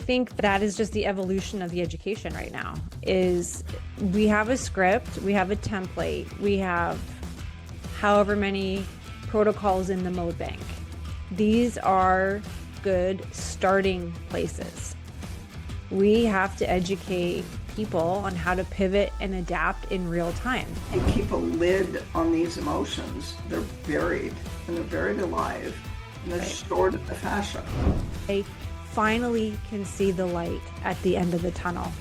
think that is just the evolution of the education right now. Is we have a script, we have a template, we have however many protocols in the mode bank. These are good starting places. We have to educate people on how to pivot and adapt in real time. And keep a lid on these emotions. They're buried, and they're buried alive, and they're stored in the fascia. I finally can see the light at the end of the tunnel,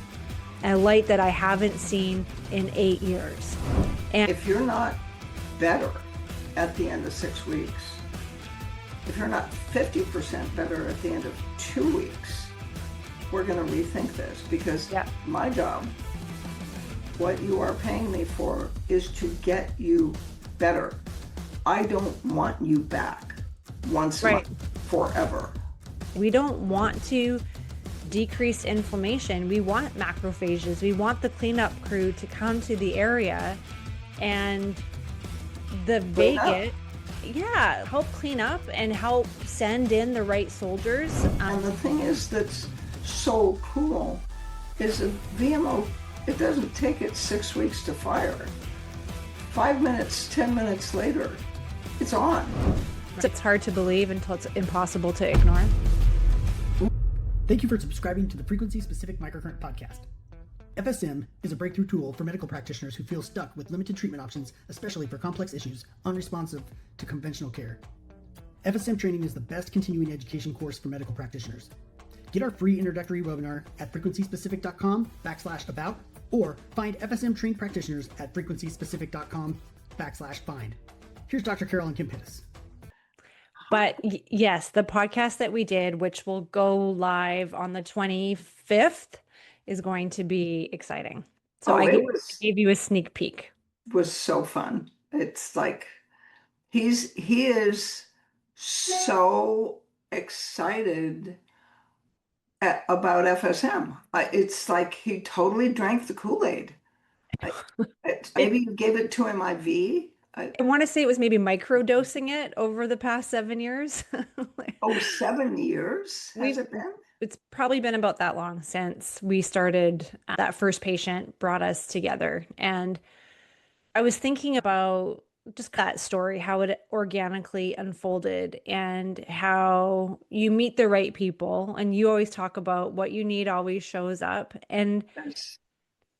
a light that I haven't seen in 8 years. And if you're not better at the end of 6 weeks, if you're not 50% better at the end of 2 weeks, we're going to rethink this, because my job, what you are paying me for, is to get you better. I don't want you back once a month forever. We don't want to decrease inflammation. We want macrophages. We want the cleanup crew to come to the area and the vagus, help clean up and help send in the right soldiers. And the thing is that's so cool is a VMO, it doesn't take it 6 weeks to fire. 5 minutes, 10 minutes later, it's on. It's hard to believe until it's impossible to ignore. Thank you for subscribing to the Frequency Specific Microcurrent podcast. FSM is a breakthrough tool for medical practitioners who feel stuck with limited treatment options, especially for complex issues unresponsive to conventional care. FSM training is the best continuing education course for medical practitioners. Get our free introductory webinar at frequencyspecific.com/about, or find FSM trained practitioners at frequencyspecific.com/find. Here's Dr. Carolyn Pittis. But yes, the podcast that we did, which will go live on the 25th, is going to be exciting. So I gave you a sneak peek. It was so fun. It's like he is so excited about FSM. It's like he totally drank the Kool-Aid. Maybe you gave it to him IV. I want to say it was maybe microdosing it over the past 7 years. 7 years has it been? It's probably been about that long since we started. That first patient brought us together. And I was thinking about just that story, how it organically unfolded and how you meet the right people. And you always talk about what you need always shows up. And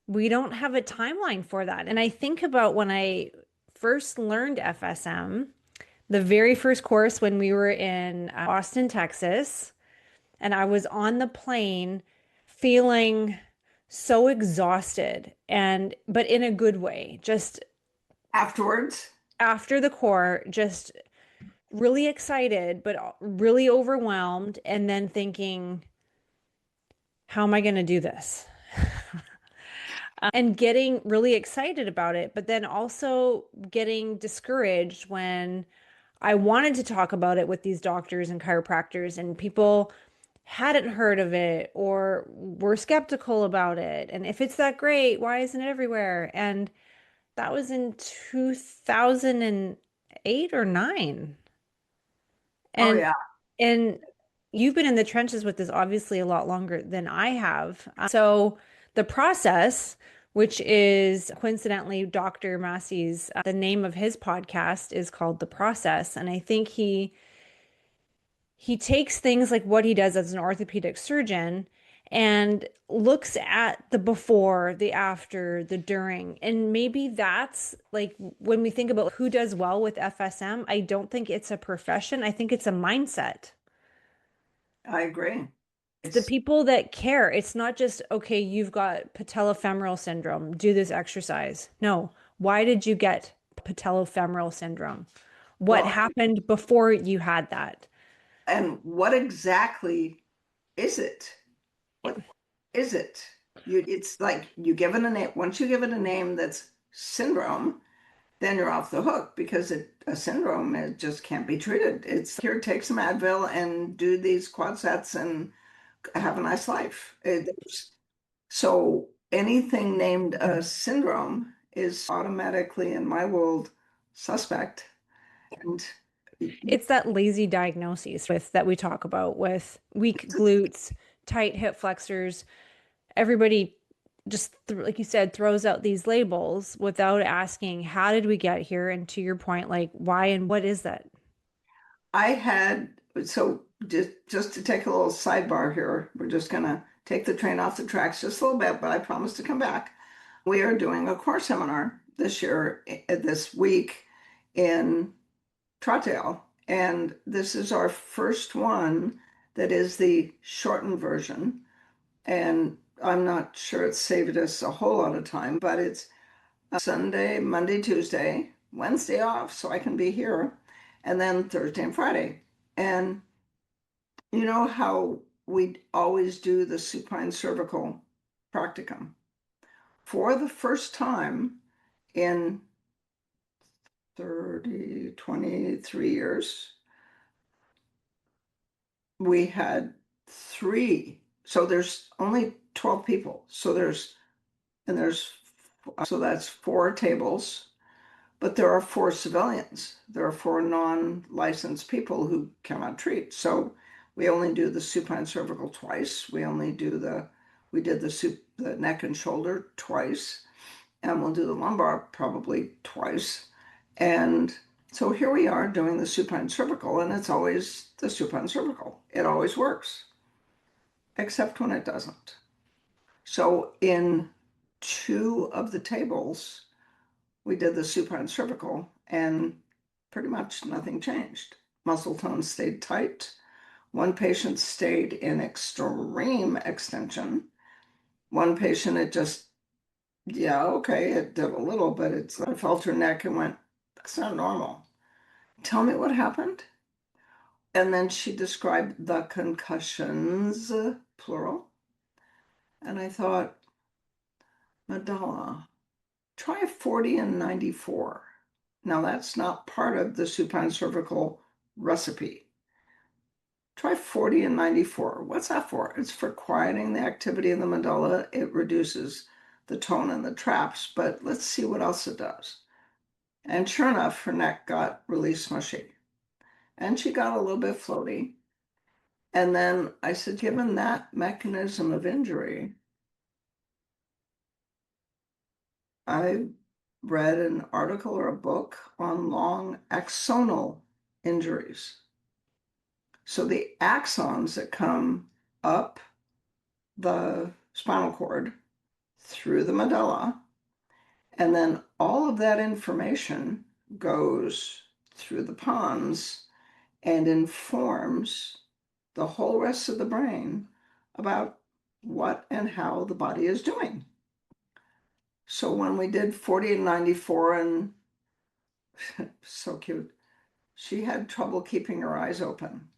we don't have a timeline for that. And I think about when I first learned FSM, the very first course when we were in Austin, Texas, and I was on the plane feeling so exhausted, but in a good way, just afterwards, after the core, just really excited, but really overwhelmed. And then thinking, how am I going to do this? And getting really excited about it, but then also getting discouraged when I wanted to talk about it with these doctors and chiropractors, and people hadn't heard of it or were skeptical about it. And if it's that great, why isn't it everywhere? And that was in 2008 or 9. And, and you've been in the trenches with this obviously a lot longer than I have. So the process, which is coincidentally Dr. Massey's, the name of his podcast is called The Process. And I think he takes things like what he does as an orthopedic surgeon and looks at the before, the after, the during. And maybe that's like when we think about who does well with FSM, I don't think it's a profession. I think it's a mindset. I agree. It's the people that care. It's not just, okay, you've got patellofemoral syndrome, do this exercise. No. Why did you get patellofemoral syndrome? What happened before you had that? And what exactly is it? What is it? It's like you give it a name. Once you give it a name that's syndrome, then you're off the hook, because a syndrome, it just can't be treated. It's here, take some Advil and do these quad sets and have a nice life. So anything named a syndrome is automatically, in my world, suspect. And it's that lazy diagnosis that we talk about with weak glutes, tight hip flexors, everybody just, like you said, throws out these labels without asking, how did we get here? And to your point, like, why and what is that? So just to take a little sidebar here, we're just gonna take the train off the tracks just a little bit, but I promise to come back. We are doing a core seminar this year, this week in Troutdale, and this is our first one that is the shortened version. And I'm not sure it's saved us a whole lot of time, but it's Sunday, Monday, Tuesday, Wednesday off, so I can be here, and then Thursday and Friday. And you know how we always do the supine cervical practicum? For the first time in 23 years, we had three. So there's only 12 people. So that's four tables, but there are four civilians. There are four non-licensed people who cannot treat. So we only do the supine cervical twice. We did the neck and shoulder twice, and we'll do the lumbar probably twice. And so here we are doing the supine cervical, and it's always the supine cervical. It always works, except when it doesn't. So in two of the tables, we did the supine cervical, and pretty much nothing changed. Muscle tone stayed tight. One patient stayed in extreme extension. One patient, it just, yeah, okay, it did a little, but I felt her neck and went, that's not normal. Tell me what happened. And then she described the concussions, plural. And I thought, Medulla, try 40 and 94. Now that's not part of the supine cervical recipe. Try 40 and 94. What's that for? It's for quieting the activity in the medulla. It reduces the tone in the traps, but let's see what else it does. And sure enough, her neck got really smushy. And she got a little bit floaty. And then I said, given that mechanism of injury, I read an article or a book on long axonal injuries. So the axons that come up the spinal cord through the medulla, and then all of that information goes through the pons and informs the whole rest of the brain about what and how the body is doing. So when we did 40 and 94, and so cute, she had trouble keeping her eyes open.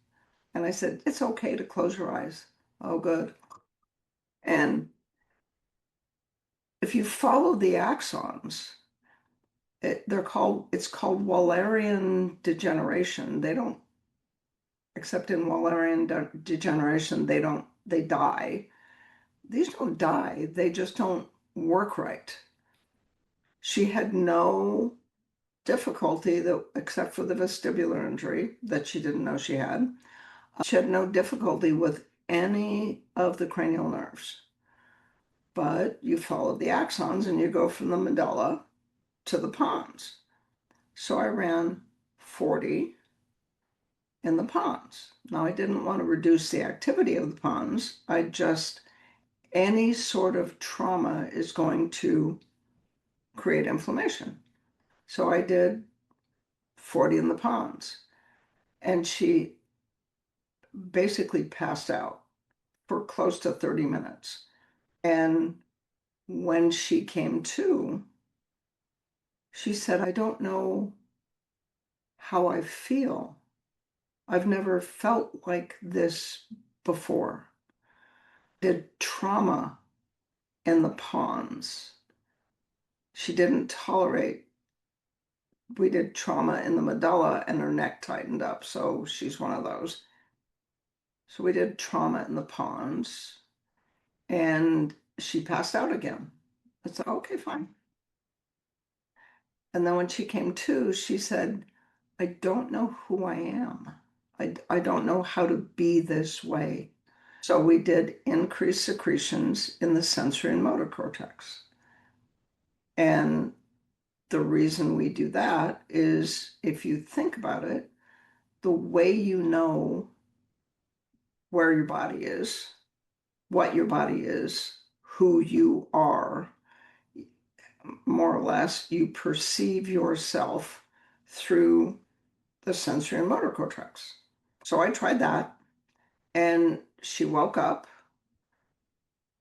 And I said, it's okay to close your eyes. Oh, good. And if you follow the axons, it's called Wallerian degeneration. They don't, except in Wallerian degeneration, they die. These don't die, they just don't work right. She had no difficulty, except for the vestibular injury that she didn't know she had. She had no difficulty with any of the cranial nerves. But you follow the axons and you go from the medulla to the pons. So I ran 40 in the pons. Now I didn't want to reduce the activity of the pons. Any sort of trauma is going to create inflammation. So I did 40 in the pons. And she basically passed out for close to 30 minutes. And when she came to, she said, I don't know how I feel. I've never felt like this before. Did trauma in the pons. She didn't tolerate. We did trauma in the medulla and her neck tightened up. So she's one of those. So we did trauma in the pons and she passed out again. I said, okay, fine. And then when she came to, she said, I don't know who I am. I don't know how to be this way. So we did increased secretions in the sensory and motor cortex. And the reason we do that is, if you think about it, the way you know where your body is, what your body is, who you are, more or less, you perceive yourself through the sensory and motor cortex. So I tried that, and she woke up,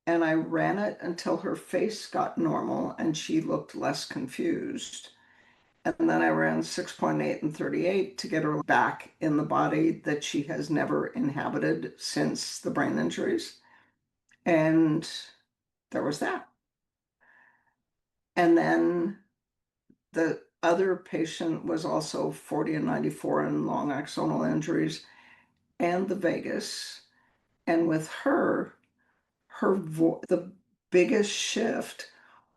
and I ran it until her face got normal and she looked less confused. And then I ran 6.8 and 38 to get her back in the body that she has never inhabited since the brain injuries. And there was that. And then the other patient was also 40 and 94 and long axonal injuries and the vagus. And with her, the biggest shift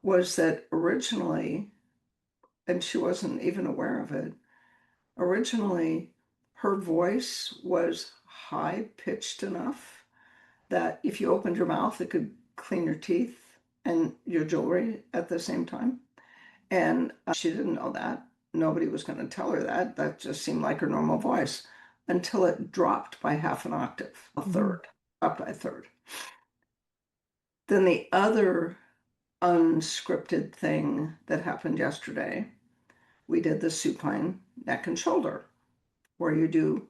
was that originally, and she wasn't even aware of it, originally her voice was high pitched enough that if you opened your mouth, it could clean your teeth and your jewelry at the same time. And she didn't know that. Nobody was going to tell her that. That just seemed like her normal voice until it dropped by half an octave, a third, up by a third. Then the other unscripted thing that happened yesterday, we did the supine neck and shoulder, where you do,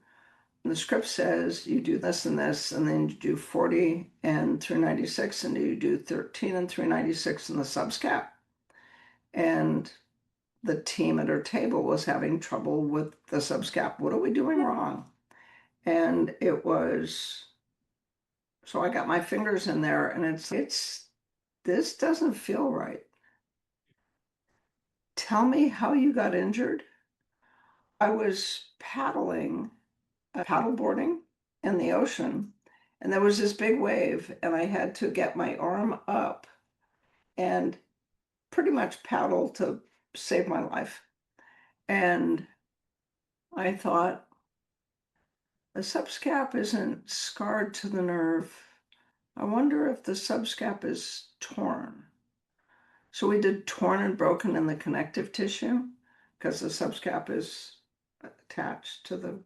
the script says you do this, and then you do 40 and 396, and you do 13 and 396 in the subscap. And the team at our table was having trouble with the subscap. What are we doing wrong? And it was, so I got my fingers in there, and this doesn't feel right. Tell me how you got injured. I was paddleboarding in the ocean, and there was this big wave, and I had to get my arm up and pretty much paddle to save my life. And I thought, the subscap isn't scarred to the nerve. I wonder if the subscap is torn. So we did torn and broken in the connective tissue, because the subscap is attached to the,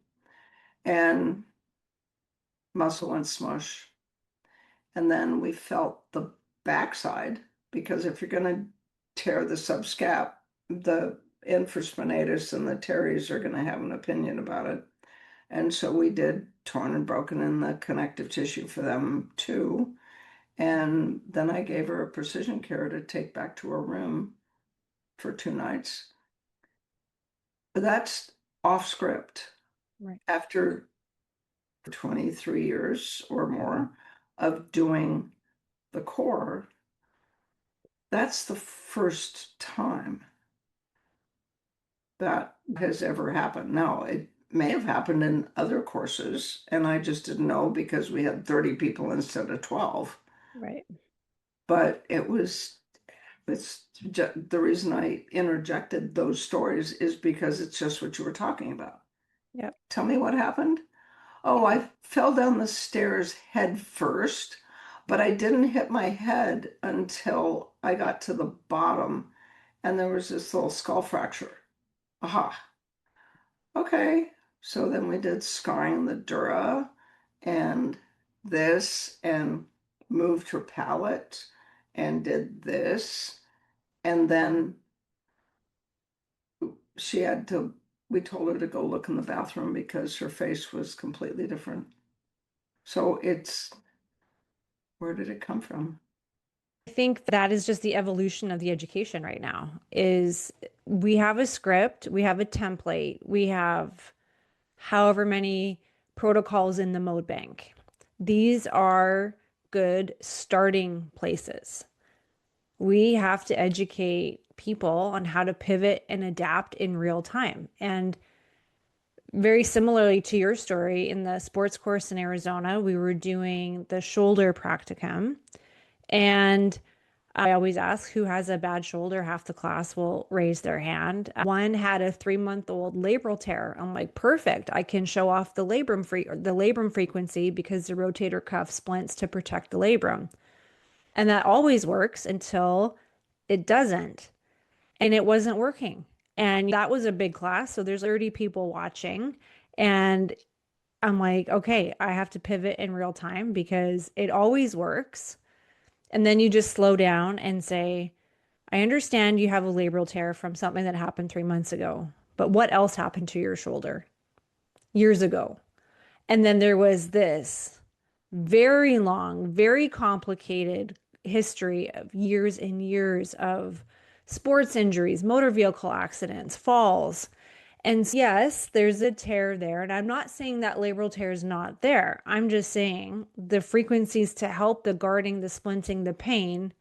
and muscle and smush. And then we felt the backside, because if you're going to tear the subscap, the infraspinatus and the teres are going to have an opinion about it. And so we did torn and broken in the connective tissue for them too. And then I gave her a PrecisionCare to take back to her room for 2 nights. But that's off script. Right. After 23 years or more of doing the core, that's the first time that has ever happened. Now, it may have happened in other courses, and I just didn't know because we had 30 people instead of 12. Right. But it's just, the reason I interjected those stories is because it's just what you were talking about. Yep. Tell me what happened. Oh, I fell down the stairs head first, but I didn't hit my head until I got to the bottom, and there was this little skull fracture. Aha. Okay. So then we did scarring the dura and this, and moved her palate and did this. And then we told her to go look in the bathroom because her face was completely different. So where did it come from? I think that is just the evolution of the education right now. Is we have a script, we have a template, we have however many protocols in the mode bank. These are good starting places. We have to educate people on how to pivot and adapt in real time. And very similarly to your story, in the sports course in Arizona, we were doing the shoulder practicum, and I always ask who has a bad shoulder. Half the class will raise their hand. One had a 3-month-old labral tear. I'm like, perfect. I can show off the labrum frequency because the rotator cuff splints to protect the labrum. And that always works until it doesn't. And it wasn't working. And that was a big class. So there's 30 people watching. And I'm like, okay, I have to pivot in real time because it always works. And then you just slow down and say, I understand you have a labral tear from something that happened 3 months ago, but what else happened to your shoulder years ago? And then there was this very long, very complicated history of years and years of sports injuries, motor vehicle accidents, falls. And yes, there's a tear there. And I'm not saying that labral tear is not there. I'm just saying the frequencies to help the guarding, the splinting, the pain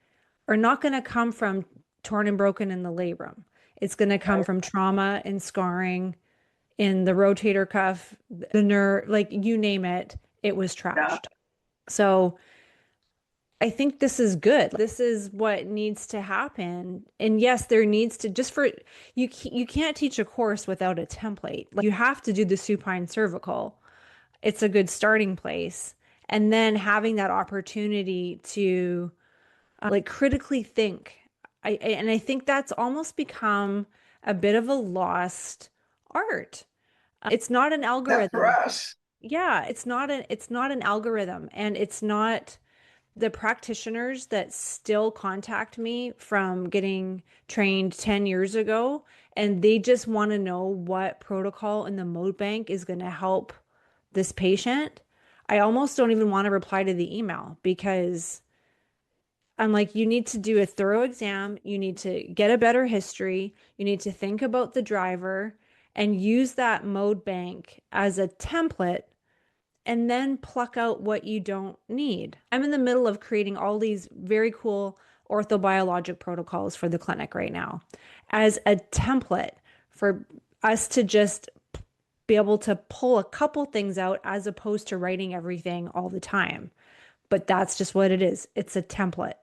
are not going to come from torn and broken in the labrum. It's going to come from trauma and scarring in the rotator cuff, the nerve, like you name it, it was Yeah. trashed. So I think this is good. This is what needs to happen. And yes, there needs to just for you can't teach a course without a template. Like you have to do the supine cervical. It's a good starting place. And then having that opportunity to like critically think. I think that's almost become a bit of a lost art. It's not an That for algorithm. us. Yeah, it's not an algorithm, and it's not the practitioners that still contact me from getting trained 10 years ago, and they just want to know what protocol in the mode bank is going to help this patient. I almost don't even want to reply to the email because I'm like, you need to do a thorough exam. You need to get a better history. You need to think about the driver and use that mode bank as a template and then pluck out what you don't need. I'm in the middle of creating all these very cool orthobiologic protocols for the clinic right now as a template for us to just be able to pull a couple things out as opposed to writing everything all the time. But that's just what it is. It's a template.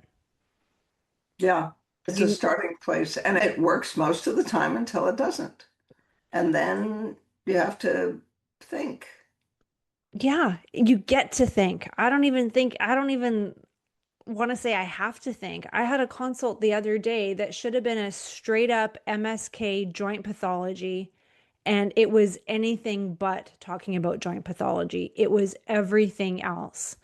Yeah. It's a You, starting place and it works most of the time until it doesn't. And then you have to think. yeah, you get to think. I don't even want to say I have to think. I had a consult the other day that should have been a straight up MSK joint pathology, and it was anything but talking about joint pathology. It was everything else.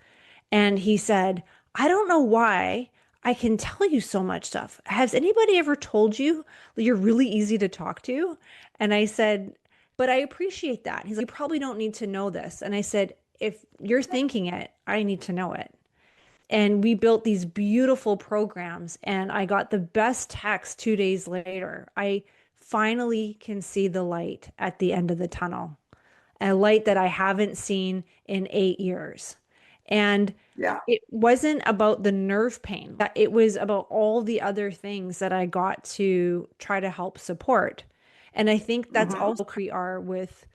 And he said, I don't know why I can tell you so much stuff. Has anybody ever told you that you're really easy to talk to? And I said, but I appreciate that. He's like, you probably don't need to know this. And I said, if you're thinking it, I need to know it. And we built these beautiful programs, and I got the best text 2 days later. I finally can see the light at the end of the tunnel, a light that I haven't seen in 8 years. And Yeah. it wasn't about the nerve pain. It was about all the other things that I got to try to help support. And I think that's Hmm. also where we are with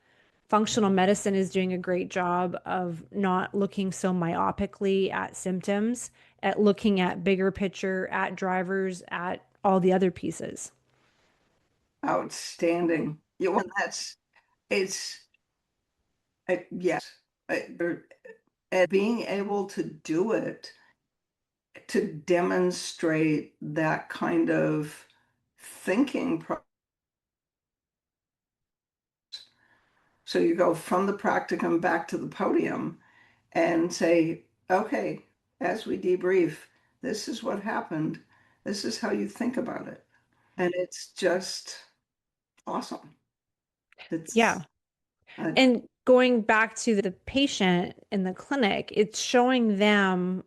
functional medicine is doing a great job of not looking so myopically at symptoms, at looking at bigger picture, at drivers, at all the other pieces. Outstanding. You want that's it's yes. And being able to do it to demonstrate that kind of thinking. So you go from the practicum back to the podium and say, okay, as we debrief, this is what happened. This is how you think about it. And it's just awesome. It's, Yeah. uh, And going back to the patient in the clinic, it's showing them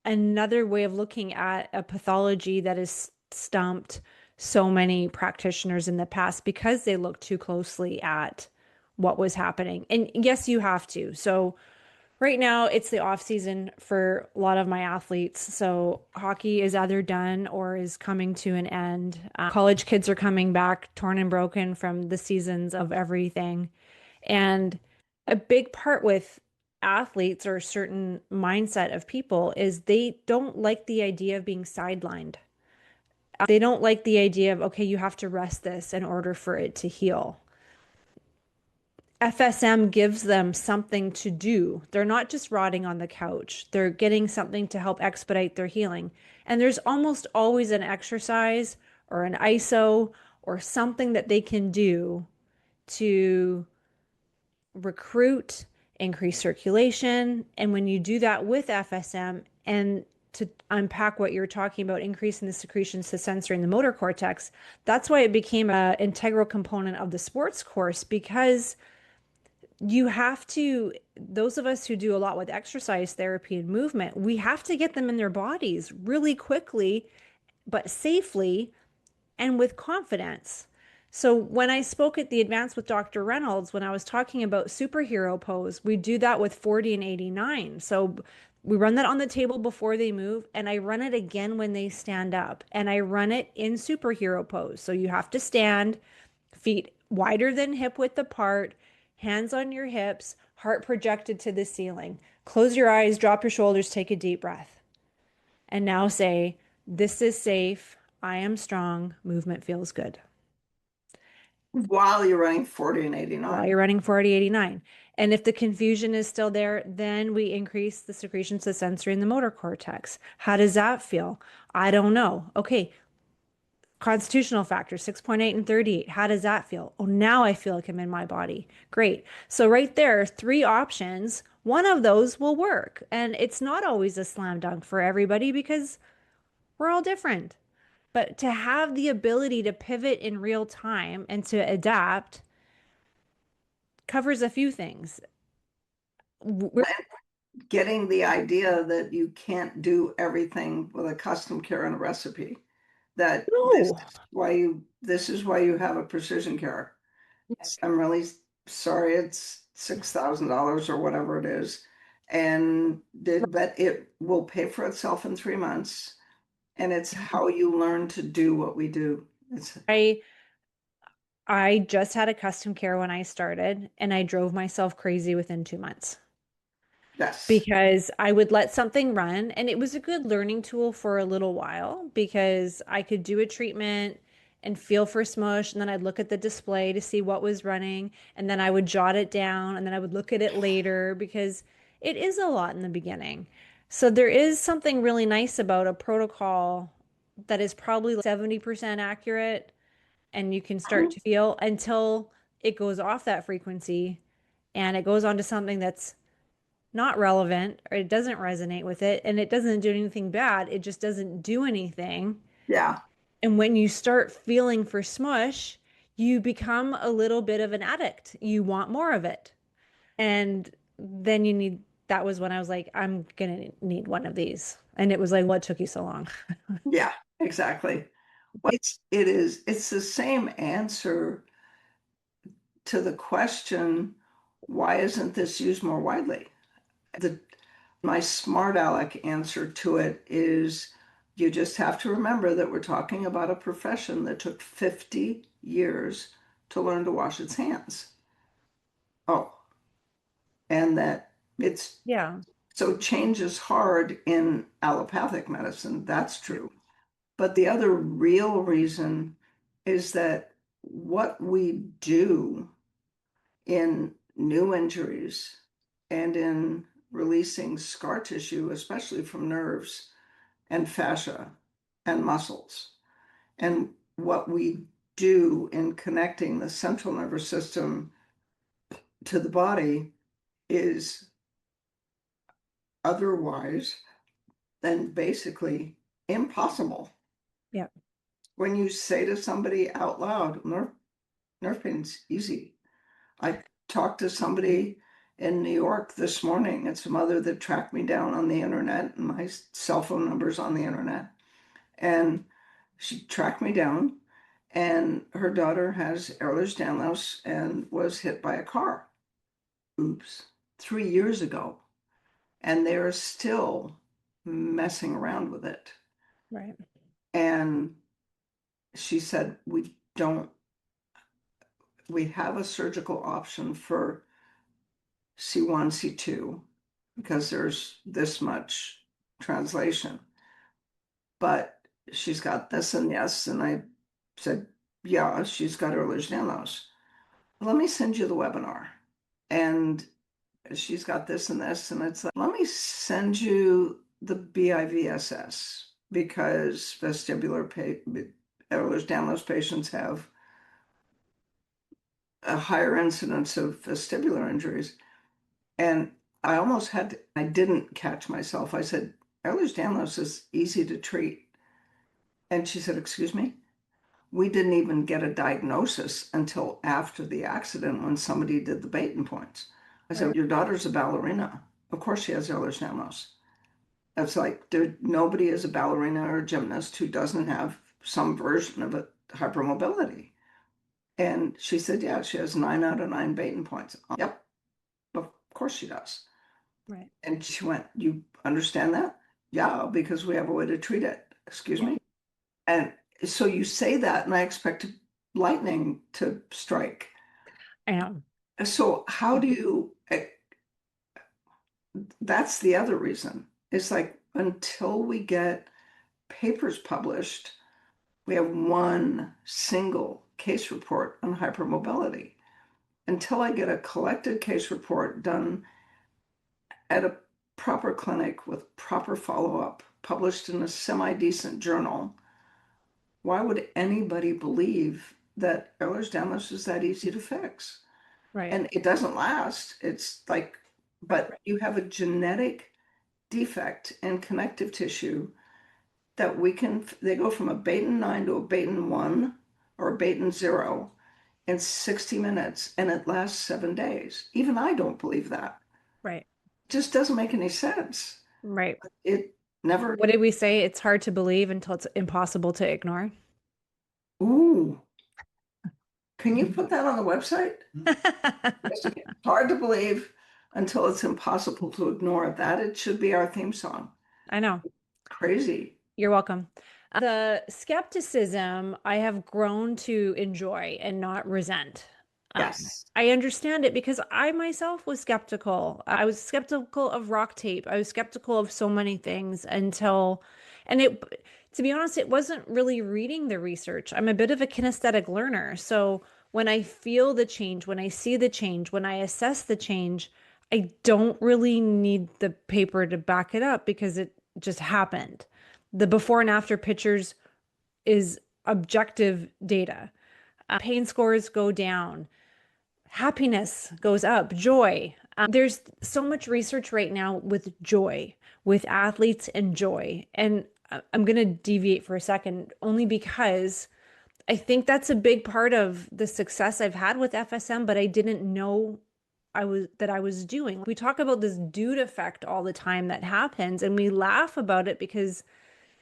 another way of looking at a pathology that has stumped so many practitioners in the past because they looked too closely at what was happening. And yes, you have to. So right now it's the off season for a lot of my athletes. So hockey is either done or is coming to an end. College kids are coming back torn and broken from the seasons of everything. And a big part with athletes or a certain mindset of people is they don't like the idea of being sidelined. They don't like the idea of, okay, you have to rest this in order for it to heal. FSM gives them something to do. They're not just rotting on the couch. They're getting something to help expedite their healing. And there's almost always an exercise or an ISO or something that they can do to recruit, increase circulation. And when you do that with FSM, and to unpack what you're talking about, increasing the secretions to sensory and the motor cortex, that's why it became an integral component of the sports course, because you have to, those of us who do a lot with exercise therapy and movement, we have to get them in their bodies really quickly, but safely and with confidence. So when I spoke at the Advance with Dr. Reynolds, when I was talking about superhero pose, we do that with 40 and 89. So we run that on the table before they move, and I run it again when they stand up, and I run it in superhero pose. So you have to stand, feet wider than hip width apart, hands on your hips, heart projected to the ceiling. Close your eyes, drop your shoulders, take a deep breath. And now say, this is safe. I am strong. Movement feels good. While you're running 40 and While 89. you're running 40, 89. And if the confusion is still there, then we increase the secretions to the sensory and the motor cortex. How does that feel? I don't know. Okay. Constitutional factors, 6.8 and 38. How does that feel? Oh, now I feel like I'm in my body. Great. So right there, 3 options. One of those will work. And it's not always a slam dunk for everybody because we're all different. But to have the ability to pivot in real time and to adapt covers a few things. We're, Getting the idea that you can't do everything with a custom care and a recipe. That no. this is why you have a PrecisionCare. I'm really sorry it's $6,000 or whatever it is. But it will pay for itself in 3 months. And it's how you learn to do what we do. I just had a custom care when I started, and I drove myself crazy within 2 months. Yes. Because I would let something run, and it was a good learning tool for a little while because I could do a treatment and feel for smush, and then I'd look at the display to see what was running, and then I would jot it down, and then I would look at it later because it is a lot in the beginning. So there is something really nice about a protocol that is probably 70% accurate, and you can start to feel until it goes off that frequency and it goes on to something that's not relevant, or it doesn't resonate with it, and it doesn't do anything bad. It just doesn't do anything. Yeah. And when you start feeling for smush, you become a little bit of an addict. You want more of it. And then that was when I was like, I'm going to need one of these. And it was like, what took you so long? Yeah, exactly. Well, it's the same answer to the question, why isn't this used more widely? My smart aleck answer to it is you just have to remember that we're talking about a profession that took 50 years to learn to wash its hands. Oh, and that it's Yeah. so change is hard in allopathic medicine. That's true. But the other real reason is that what we do in new injuries and in releasing scar tissue, especially from nerves and fascia and muscles, and what we do in connecting the central nervous system to the body is otherwise than basically impossible. Yeah. When you say to somebody out loud, nerve pain's easy. I talked to somebody in New York this morning. It's a mother that tracked me down on the internet, and my cell phone number's on the internet. And she tracked me down, and her daughter has Ehlers-Danlos and was hit by a car. Oops, 3 years ago. And they're still messing around with it. Right. And she said, we have a surgical option for C1, C2, because there's this much translation. But she's got this and yes. And I said, yeah, she's got Ehlers-Danlos. Let me send you the webinar. And she's got this and this. And it's like, let me send you the BIVSS because Ehlers-Danlos patients have a higher incidence of vestibular injuries. And I almost I didn't catch myself. I said, Ehlers-Danlos is easy to treat. And she said, excuse me? We didn't even get a diagnosis until after the accident when somebody did the Baton points. I said, your daughter's a ballerina. Of course she has Ehlers-Danlos. That's like, nobody is a ballerina or a gymnast who doesn't have some version of a hypermobility. And she said, yeah, she has 9 out of 9 Baton points. Yep, of course she does. Right. And she went, you understand that? Yeah, because we have a way to treat it. Excuse me? And so you say that, and I expect lightning to strike. I know. So how do you, that's the other reason. It's like, until we get papers published, we have one single case report on hypermobility. Until I get a collected case report done at a proper clinic with proper follow-up, published in a semi-decent journal, why would anybody believe that Ehlers-Danlos is that easy to fix? Right. And it doesn't last. It's like, but you have a genetic defect in connective tissue that they go from a Baton 9 to a Baton 1 or a Baton 0 in 60 minutes, and it lasts 7 days. Even I don't believe that. Right. It just doesn't make any sense. Right. It never. What did we say? It's hard to believe until it's impossible to ignore. Ooh. Can you put that on the website? It's hard to believe until it's impossible to ignore. That it should be our theme song. I know. Crazy. You're welcome. The skepticism I have grown to enjoy and not resent. Yes. I understand it because I myself was skeptical. I was skeptical of rock tape. I was skeptical of so many things until, and to be honest, it wasn't really reading the research. I'm a bit of a kinesthetic learner. So when I feel the change, when I see the change, when I assess the change, I don't really need the paper to back it up because it just happened. The before and after pictures is objective data. Pain scores go down. Happiness goes up, joy. There's so much research right now with joy, with athletes and joy. And I'm going to deviate for a second only because I think that's a big part of the success I've had with FSM, but I didn't know I was doing. We talk about this dude effect all the time that happens, and we laugh about it because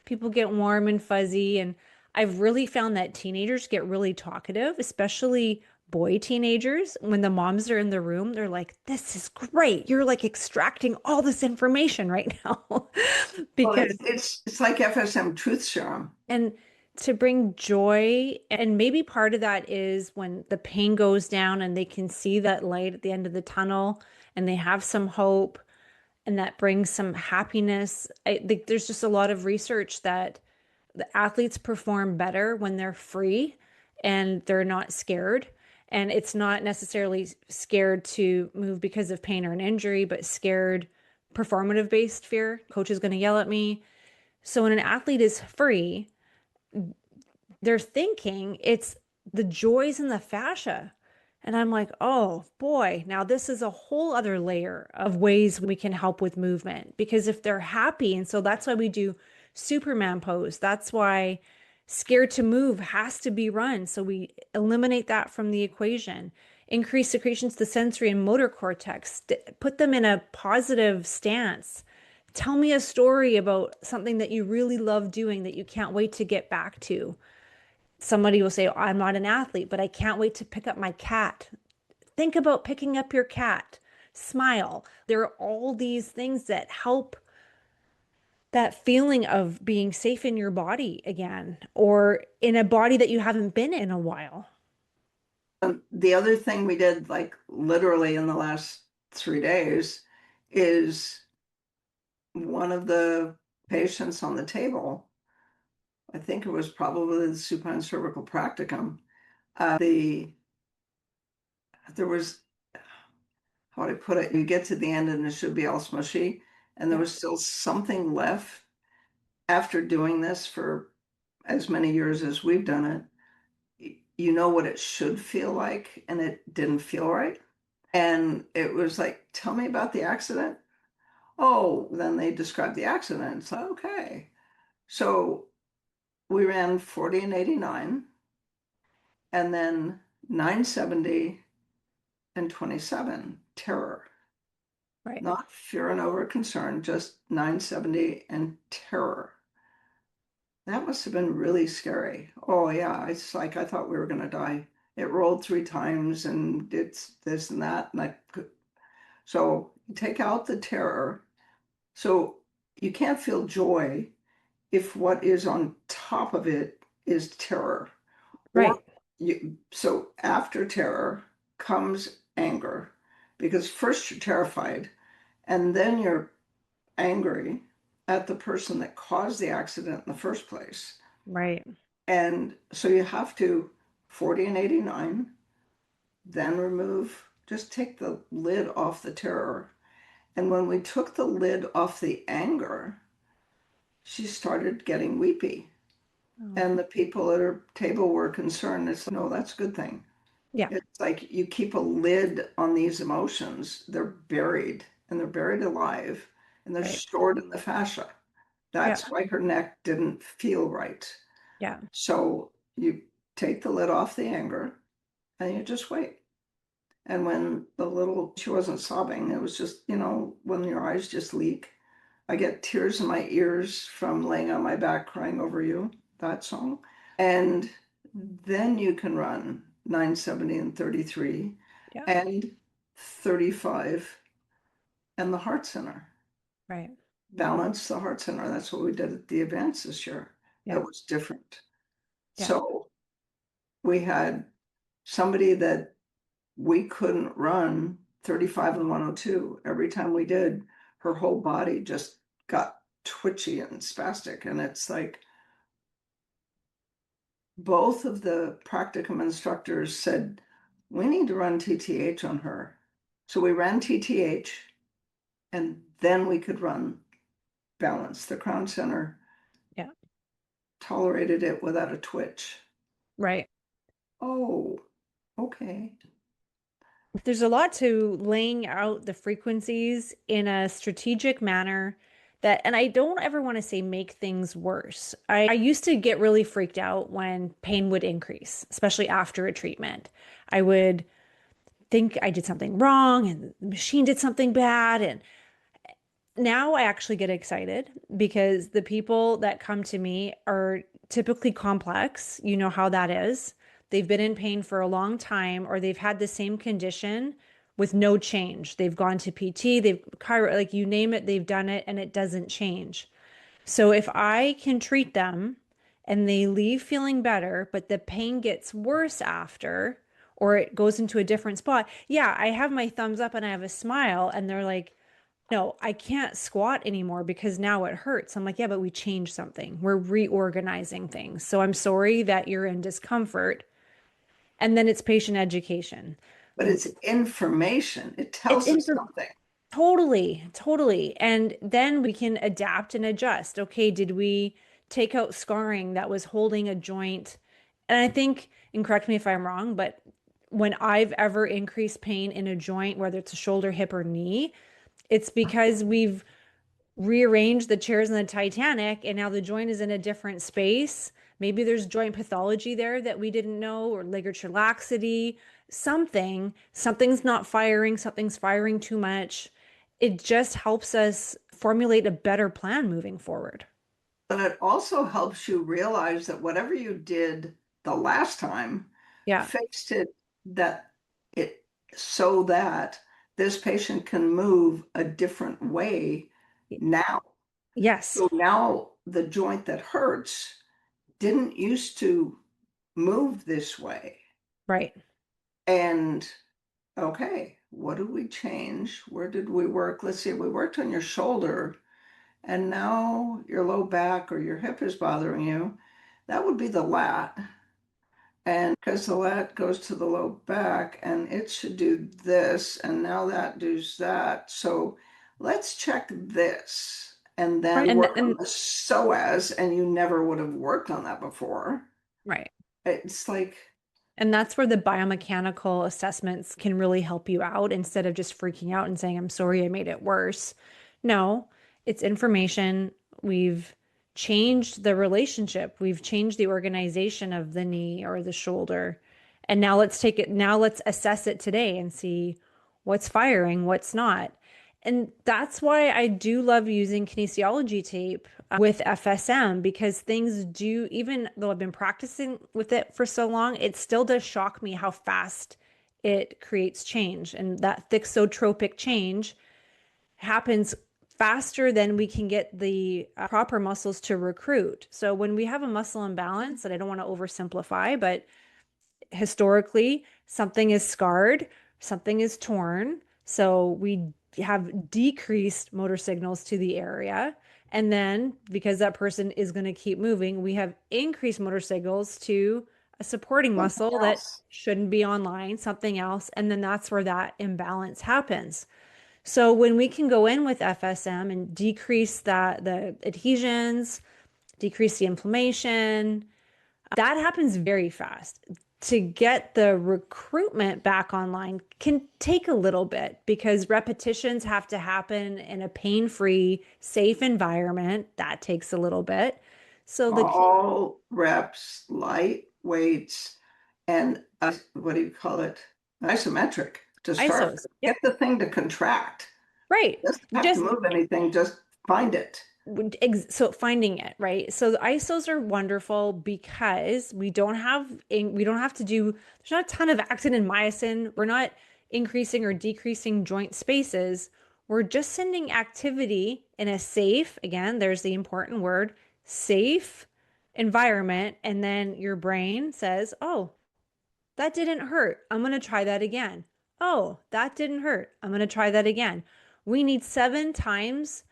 people get warm and fuzzy. And I've really found that teenagers get really talkative, especially boy teenagers. When the moms are in the room, they're like, this is great. You're like extracting all this information right now. Because it's like FSM truth serum. And to bring joy, and maybe part of that is when the pain goes down and they can see that light at the end of the tunnel and they have some hope and that brings some happiness. I think there's just a lot of research that the athletes perform better when they're free and they're not scared. And it's not necessarily scared to move because of pain or an injury, but scared performative based fear. Coach is going to yell at me. So when an athlete is free, they're thinking it's the joys in the fascia. And I'm like, oh boy, now this is a whole other layer of ways we can help with movement. Because if they're happy, and so that's why we do Superman pose. That's why scared to move has to be run. So we eliminate that from the equation. Increase secretions to sensory and motor cortex. Put them in a positive stance. Tell me a story about something that you really love doing that you can't wait to get back to. Somebody will say, oh, I'm not an athlete, but I can't wait to pick up my cat. Think about picking up your cat. Smile. There are all these things that help that feeling of being safe in your body again, or in a body that you haven't been in a while. The other thing we did, like literally in the last 3 days, is one of the patients on the table, I think it was probably the supine cervical practicum, there was, how would I put it? You get to the end and it should be all smushy, and there Yeah. was still something left after doing this for as many years as we've done it. You know what it should feel like, and it didn't feel right. And it was like, tell me about the accident. Oh, then they described the accident. It's like, okay. So we ran 40 and 89, and then 970 and 27, terror. Right. Not fear and over concern, just 970 and terror. That must have been really scary. Oh yeah, it's like I thought we were gonna die. It rolled 3 times and it's this and that, and so you take out the terror. So you can't feel joy if what is on top of it is terror. Or Right. so after terror comes anger, because first you're terrified and then you're angry at the person that caused the accident in the first place. Right. And so you have to 40 and 89, then just take the lid off the terror. And when we took the lid off the anger, she started getting weepy. Oh. And the people at her table were concerned. It's like, no, that's a good thing. Yeah. It's like you keep a lid on these emotions. They're buried, and they're buried alive, and they're Right. stored in the fascia. Yeah. That's why her neck didn't feel right. Yeah. So you take the lid off the anger and you just wait. And when she wasn't sobbing, it was just, when your eyes just leak. I get tears in my ears from laying on my back crying over you, that song. And then you can run 970 and 33 Yeah. and 35 and the heart center. Right. Balance the heart center. That's what we did at the advance this year. Yeah. It was different. Yeah. So we had somebody that we couldn't run 35 and 102. Every time we did, her whole body just got twitchy and spastic. And it's like both of the practicum instructors said, we need to run TTH on her. So we ran TTH and then we could run balance. The Crown Center Yeah. tolerated it without a twitch. Right. Oh, okay. There's a lot to laying out the frequencies in a strategic manner that, and I don't ever want to say make things worse. I used to get really freaked out when pain would increase, especially after a treatment. I would think I did something wrong and the machine did something bad. And now I actually get excited because the people that come to me are typically complex. You know how that is. They've been in pain for a long time, or they've had the same condition with no change. They've gone to PT, they've like you name it, they've done it and it doesn't change. So if I can treat them and they leave feeling better, but the pain gets worse after, or it goes into a different spot, yeah, I have my thumbs up and I have a smile, and they're like, no, I can't squat anymore because now it hurts. I'm like, yeah, but we changed something. We're reorganizing things. So I'm sorry that you're in discomfort. And then it's patient education. But it's information. It It's tells in us something. totally, totally. And then we can adapt and adjust. Okay, did we take out scarring that was holding a joint? And I think, and correct me if I'm wrong, but when I've ever increased pain in a joint, whether it's a shoulder, hip, or knee, it's because we've rearranged the chairs in the Titanic and now the joint is in a different space. Maybe there's joint pathology there that we didn't know, or ligature laxity, something's not firing, something's firing too much. It just helps us formulate a better plan moving forward. But it also helps you realize that whatever you did the last time Yeah. fixed it that it so that this patient can move a different way now. Yes. So now the joint that hurts didn't used to move this way. Right. And okay, what did we change? Where did we work? Let's see, we worked on your shoulder and now your low back or your hip is bothering you, that would be the lat. And because the lat goes to the low back and it should do this, and now that does that. So let's check this and then Right. work on the psoas, and you never would have worked on that before. Right. It's like, And that's where the biomechanical assessments can really help you out instead of just freaking out and saying, I'm sorry, I made it worse. No, it's information. We've changed the relationship. We've changed the organization of the knee or the shoulder. And now let's assess it today and see what's firing, what's not. And that's why I do love using kinesiology tape with FSM, because things do, even though I've been practicing with it for so long, it still does shock me how fast it creates change. And that thixotropic change happens faster than we can get the proper muscles to recruit. So when we have a muscle imbalance, and I don't want to oversimplify, but historically, something is scarred, something is torn. So we have decreased motor signals to the area. And then because that person is going to keep moving, we have increased motor signals to a supporting muscle that shouldn't be online, something else. And then that's where that imbalance happens. So when we can go in with FSM and decrease the adhesions, decrease the inflammation, that happens very fast. To get the recruitment back online can take a little bit because repetitions have to happen in a pain-free, safe environment. That takes a little bit. So all reps, light weights, and what do you call it? Isometric to start. ISOs, Get the thing to contract. right. Doesn't have to move anything, just find it. So finding it, right? So the ISOs are wonderful because we don't have to do, there's not a ton of actin and myosin. We're not increasing or decreasing joint spaces. We're just sending activity in a safe, again, there's the important word, safe environment. And then your brain says, oh, that didn't hurt. I'm going to try that again. Oh, that didn't hurt. I'm going to try that again. We need 7 times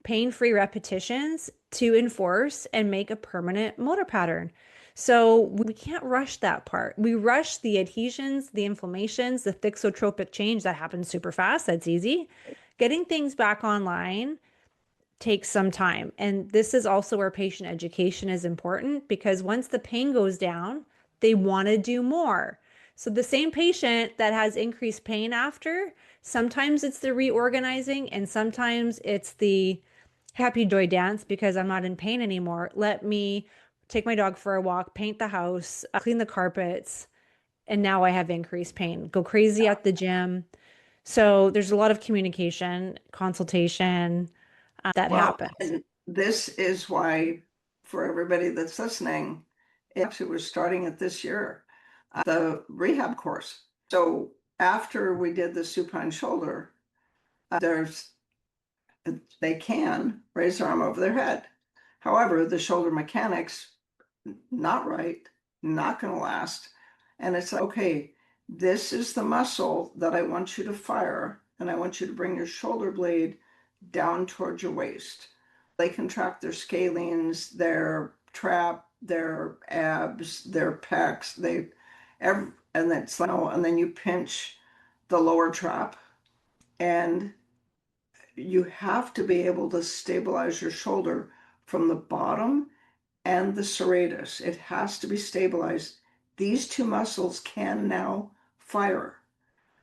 pain-free repetitions to enforce and make a permanent motor pattern. So we can't rush that part. We rush the adhesions, the inflammations, the thixotropic change that happens super fast. That's easy. Getting things back online takes some time. And this is also where patient education is important because once the pain goes down, they want to do more. So the same patient that has increased pain after, sometimes it's the reorganizing and sometimes it's the happy joy dance because I'm not in pain anymore. Let me take my dog for a walk, paint the house, clean the carpets, and now I have increased pain. Go crazy at the gym. So there's a lot of communication, consultation that happens. And this is why, for everybody that's listening, actually we're starting it this year, the rehab course. So after we did the supine shoulder, they can raise their arm over their head. However, the shoulder mechanics, not right, not going to last. And it's like, okay, this is the muscle that I want you to fire, and I want you to bring your shoulder blade down towards your waist. They contract their scalenes, their trap, their abs, their pecs, and that's like, and then you pinch the lower trap, and you have to be able to stabilize your shoulder from the bottom and the serratus. It has to be stabilized. These two muscles can now fire.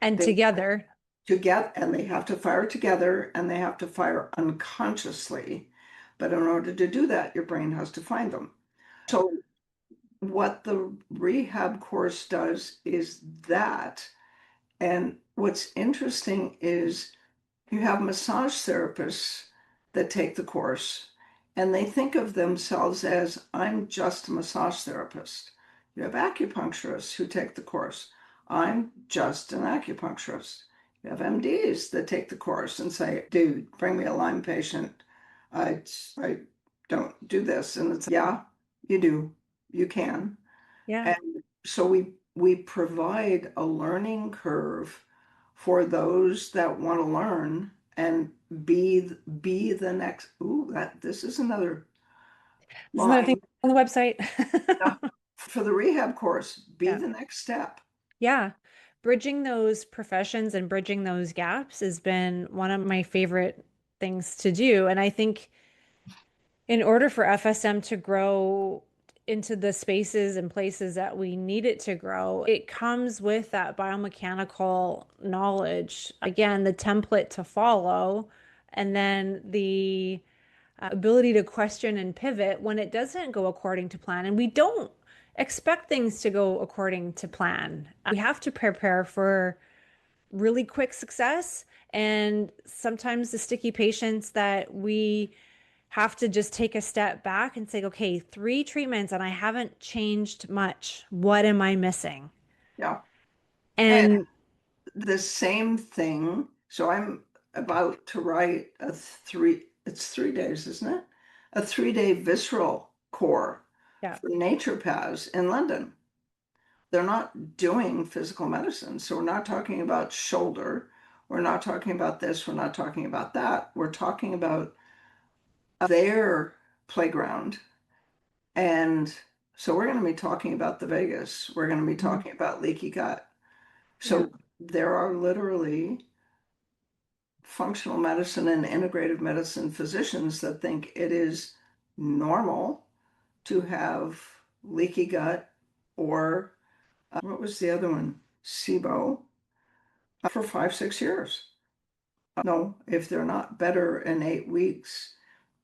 And together. And they have to fire together and they have to fire unconsciously. But in order to do that, your brain has to find them. So what the rehab course does is that. And what's interesting is you have massage therapists that take the course and they think of themselves as, I'm just a massage therapist. You have acupuncturists who take the course. I'm just an acupuncturist. You have MDs that take the course and say, dude, bring me a Lyme patient. I don't do this. And it's, yeah, you do. You can. Yeah. And so we provide a learning curve for those that want to learn and be the next. Ooh, this is another This is another line. thing on the website. Yeah. For the rehab course, be Yeah. the next step. Yeah. Bridging those professions and bridging those gaps has been one of my favorite things to do. And I think in order for FSM to grow into the spaces and places that we need it to grow, it comes with that biomechanical knowledge. Again, the template to follow, and then the ability to question and pivot when it doesn't go according to plan. And we don't expect things to go according to plan. We have to prepare for really quick success and sometimes the sticky patients that we have to just take a step back and say, okay, 3 treatments and I haven't changed much. What am I missing? Yeah. And And the same thing. So I'm about to write it's 3 days, isn't it? A 3-day visceral core yeah, for naturopaths in London. They're not doing physical medicine. So we're not talking about shoulder. We're not talking about this. We're not talking about that. We're talking about their playground. And so we're going to be talking about the vagus. We're going to be talking about leaky gut. yeah, So there are literally functional medicine and integrative medicine physicians that think it is normal to have leaky gut or what was the other one? SIBO for 5, 6 years. No, if they're not better in 8 weeks,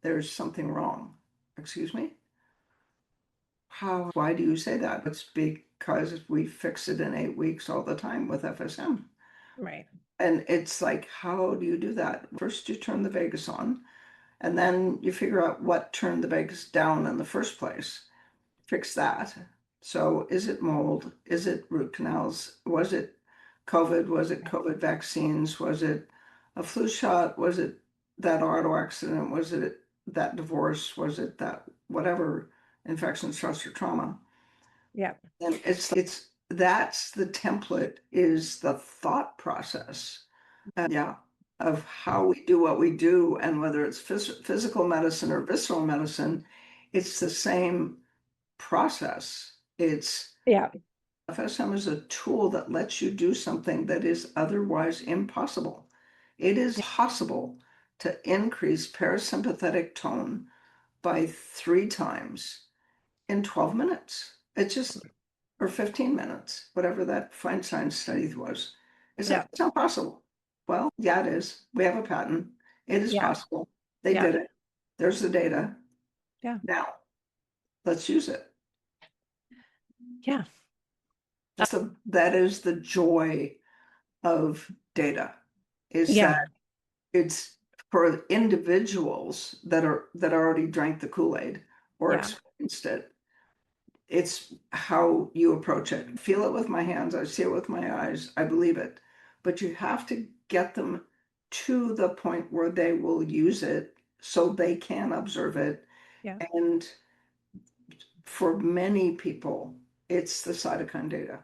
there's something wrong. Excuse me? Why do you say that? It's because we fix it in 8 weeks all the time with FSM. right. And it's like, how do you do that? First, you turn the vagus on, and then you figure out what turned the vagus down in the first place. Fix that. So, is it mold? Is it root canals? Was it COVID? Was it COVID vaccines? Was it a flu shot? Was it that auto accident? Was it that divorce? Was it that whatever infection, stress, or trauma? Yeah, And it's that's the template is the thought process, yeah, of how we do what we do, and whether it's physical medicine or visceral medicine, it's the same process. It's yeah, FSM is a tool that lets you do something that is otherwise impossible. It is possible to increase parasympathetic tone by 3 times in 12 minutes. It's just or 15 minutes, whatever that Feinstein study was. yeah, It's not possible. Well, yeah, it is. We have a patent. It is yeah, possible. They yeah, did it. There's the data. yeah, Now, let's use it. yeah, That is the joy of data, is yeah, that it's for individuals that already drank the Kool-Aid or yeah, experienced it. It's how you approach it. Feel it with my hands. I see it with my eyes. I believe it. But you have to get them to the point where they will use it so they can observe it. yeah, And for many people, it's the cytokine data.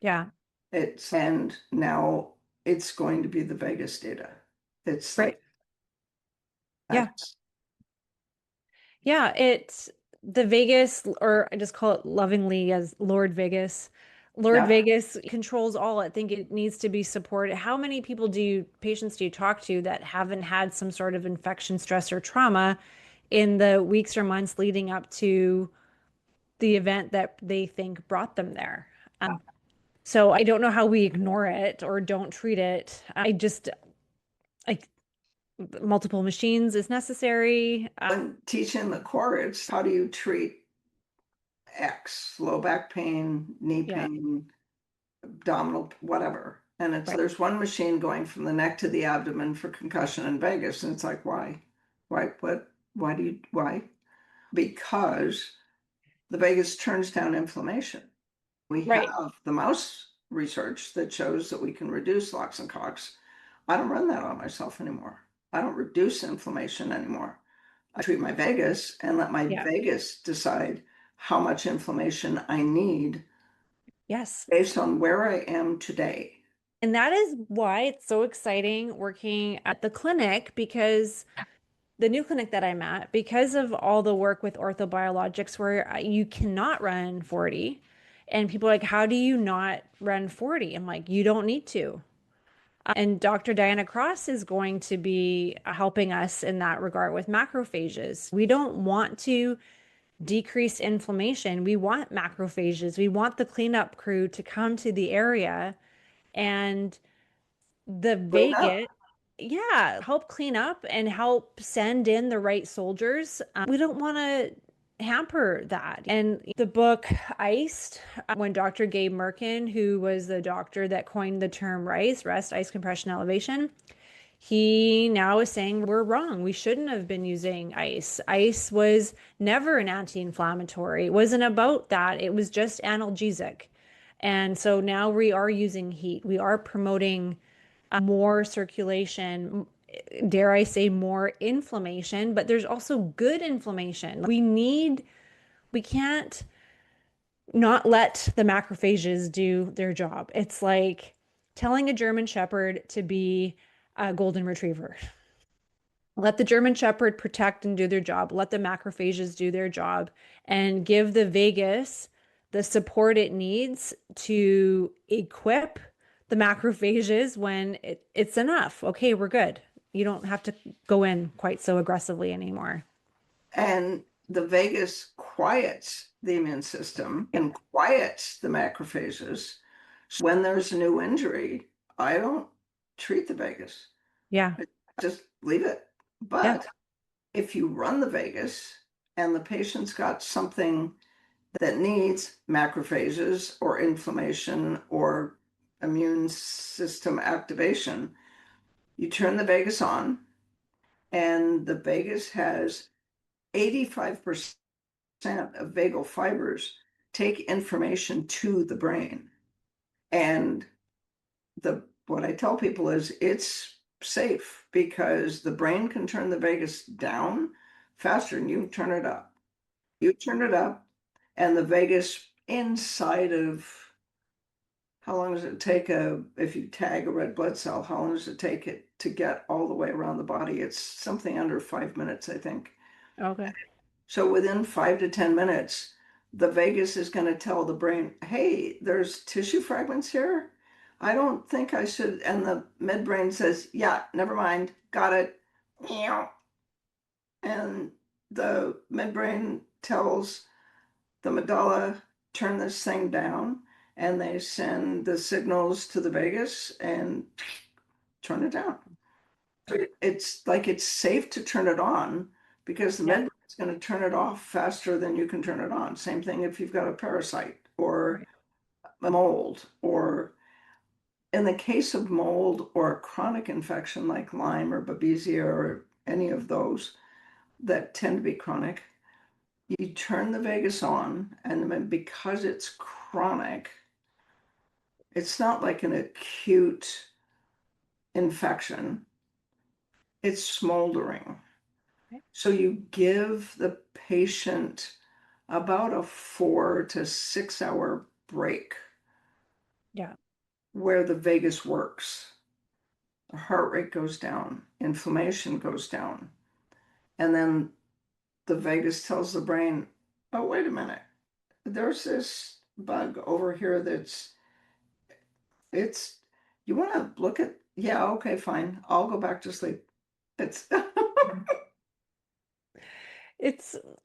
yeah, And now it's going to be the Vegas data. It's like right. Yeah. Yeah, it's the Vegas, or I just call it lovingly as Lord Vegas. Lord yeah. Vegas controls all. I think it needs to be supported. How many patients do you talk to that haven't had some sort of infection, stress, or trauma in the weeks or months leading up to the event that they think brought them there? So I don't know how we ignore it or don't treat it. Like multiple machines is necessary. When teaching the core, it's how do you treat X, low back pain, knee Yeah, pain, abdominal, whatever. And right. there's one machine going from the neck to the abdomen for concussion and vagus. And it's like, why? Why? Because the vagus turns down inflammation. We Right. have the mouse research that shows that we can reduce locks and cocks. I don't run that on myself anymore. I don't reduce inflammation anymore. I treat my vagus and let my Yeah. vagus decide how much inflammation I need Yes. based on where I am today. And that is why it's so exciting working at the clinic, because the new clinic that I'm at, because of all the work with orthobiologics where you cannot run 40. And people are like, how do you not run 40? I'm like, you don't need to. And Dr. Diana Cross is going to be helping us in that regard with macrophages. We don't want to decrease inflammation. We want macrophages. We want the cleanup crew to come to the area and the Clean up. vagus, yeah, help clean up and help send in the right soldiers. We don't want to hamper that. And the book Iced, when Dr. Gabe Merkin, who was the doctor that coined the term RICE, rest, ice, compression, elevation, he now is saying we're wrong. We shouldn't have been using ice. Ice was never an anti-inflammatory. It wasn't about that. It was just analgesic. And so now we are using heat. We are promoting more circulation, dare I say, more inflammation, but there's also good inflammation. We can't not let the macrophages do their job. It's like telling a German Shepherd to be a golden retriever. Let the German Shepherd protect and do their job. Let the macrophages do their job and give the vagus the support it needs to equip the macrophages when it's enough. Okay, we're good. You don't have to go in quite so aggressively anymore. And the vagus quiets the immune system and quiets the macrophages. So when there's a new injury, I don't treat the vagus. Yeah. I just leave it. But if you run the vagus and the patient's got something that needs macrophages or inflammation or immune system activation, you turn the vagus on, and the vagus has 85% of vagal fibers take information to the brain. And what I tell people is it's safe because the brain can turn the vagus down faster than you turn it up. You turn it up, and the vagus inside of, how long does it take if you tag a red blood cell, how long does it take it to get all the way around the body? It's something under 5 minutes, I think. Okay. So within 5 to 10 minutes, the vagus is going to tell the brain, hey, there's tissue fragments here. I don't think I should. And the midbrain says, yeah, never mind, got it. And the midbrain tells the medulla, turn this thing down. And they send the signals to the vagus and turn it down. So it's like it's safe to turn it on because the midbrain is going to turn it off faster than you can turn it on. Same thing if you've got a parasite or a mold, or in the case of mold or a chronic infection like Lyme or Babesia or any of those that tend to be chronic, you turn the vagus on, and because it's chronic, it's not like an acute infection, it's smoldering. So you give the patient about a 4 to 6 hour break. Yeah. Where the vagus works. The heart rate goes down, inflammation goes down. And then the vagus tells the brain, oh, wait a minute, there's this bug over here you want to look at, yeah, okay, fine, I'll go back to sleep.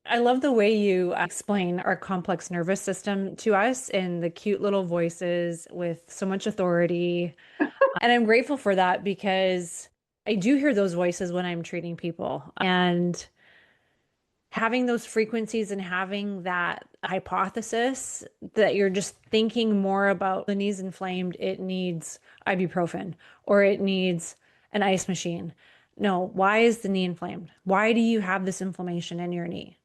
I love the way you explain our complex nervous system to us in the cute little voices with so much authority. And I'm grateful for that because I do hear those voices when I'm treating people. And having those frequencies and having that hypothesis that you're just thinking more about the knee's inflamed, it needs ibuprofen or it needs an ice machine. No, why is the knee inflamed? Why do you have this inflammation in your knee?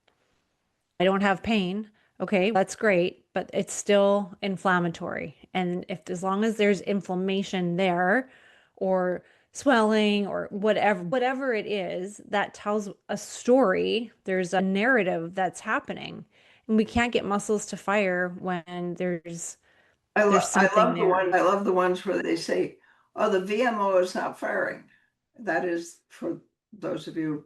I don't have pain. Okay, that's great, but it's still inflammatory. And as long as there's inflammation there or swelling or whatever it is, that tells a story. There's a narrative that's happening. And we can't get muscles to fire when there's something there. I love the ones where they say, Oh, the VMO is not firing. That is, for those of you,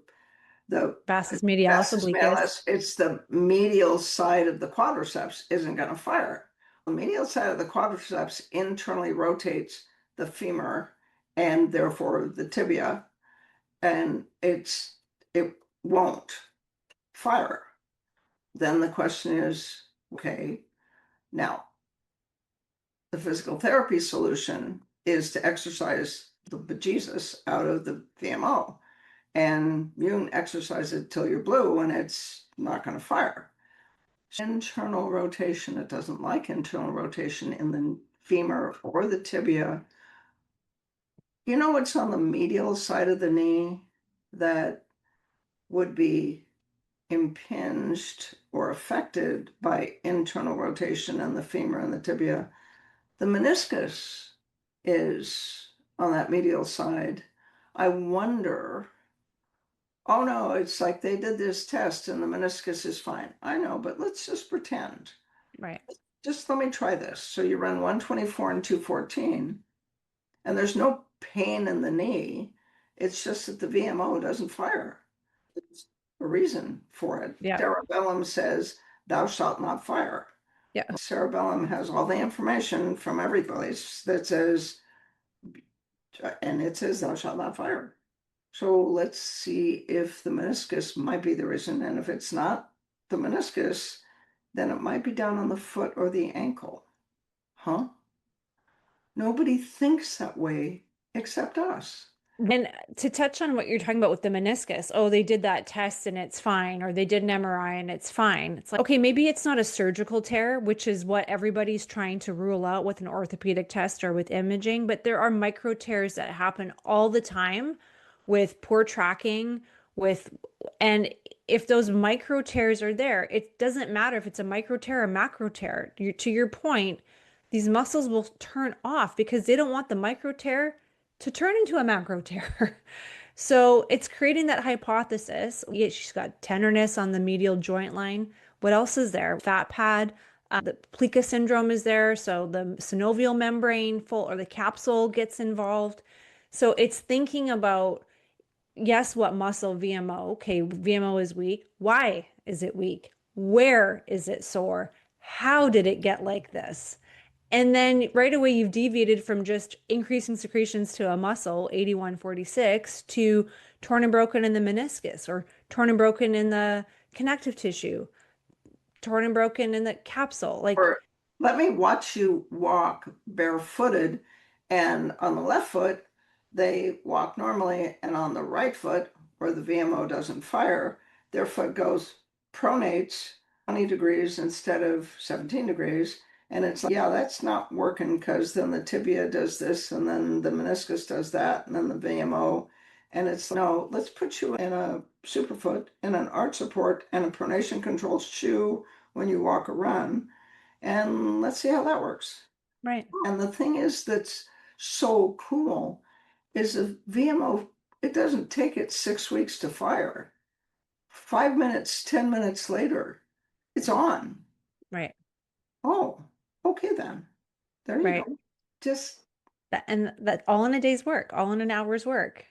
the Vastus medialis vastus obliquus. malalis, it's the medial side of the quadriceps isn't going to fire. The medial side of the quadriceps internally rotates the femur and therefore the tibia, and it won't fire. Then the question is, okay, now the physical therapy solution is to exercise the bejesus out of the VMO. And you can exercise it till you're blue and it's not going to fire. Internal rotation, it doesn't like internal rotation in the femur or the tibia. You know what's on the medial side of the knee that would be impinged or affected by internal rotation in the femur and the tibia? The meniscus is on that medial side. I wonder, oh no, it's like they did this test and the meniscus is fine. I know, but let's just pretend. Right. Just let me try this. So you run 124 and 214, and there's no pain in the knee. It's just that the VMO doesn't fire. There's a reason for it. Yeah. Cerebellum says, thou shalt not fire. Yeah. Cerebellum has all the information from every place that says, and it says, thou shalt not fire. So let's see if the meniscus might be the reason. And if it's not the meniscus, then it might be down on the foot or the ankle. Huh? Nobody thinks that way except us. And to touch on what you're talking about with the meniscus, oh, they did that test and it's fine, or they did an MRI and it's fine. It's like, okay, maybe it's not a surgical tear, which is what everybody's trying to rule out with an orthopedic test or with imaging, but there are micro tears that happen all the time with poor tracking, and if those micro tears are there, it doesn't matter if it's a micro tear or macro tear. To your point, these muscles will turn off because they don't want the micro tear to turn into a macro tear. So it's creating that hypothesis. Yeah, she's got tenderness on the medial joint line. What else is there? Fat pad. The plica syndrome is there. So the synovial membrane full or the capsule gets involved. So it's thinking about, yes, what muscle VMO? Okay, VMO is weak. Why is it weak? Where is it sore? How did it get like this? And then right away, you've deviated from just increasing secretions to a muscle, 8146, to torn and broken in the meniscus, or torn and broken in the connective tissue, torn and broken in the capsule. Like, Or let me watch you walk barefooted, and on the left foot, they walk normally, and on the right foot, where the VMO doesn't fire, their foot goes pronates 20 degrees instead of 17 degrees. And it's like, yeah, that's not working because then the tibia does this and then the meniscus does that and then the VMO. And it's no, let's put you in a superfoot and an arch support and a pronation controlled shoe when you walk or run. And let's see how that works. right. And the thing is that's so cool is a VMO, it doesn't take it 6 weeks to fire. 5 minutes, 10 minutes later, it's on. Right. Oh, okay then. There you Right. go. Just And that all in a day's work, all in an hour's work.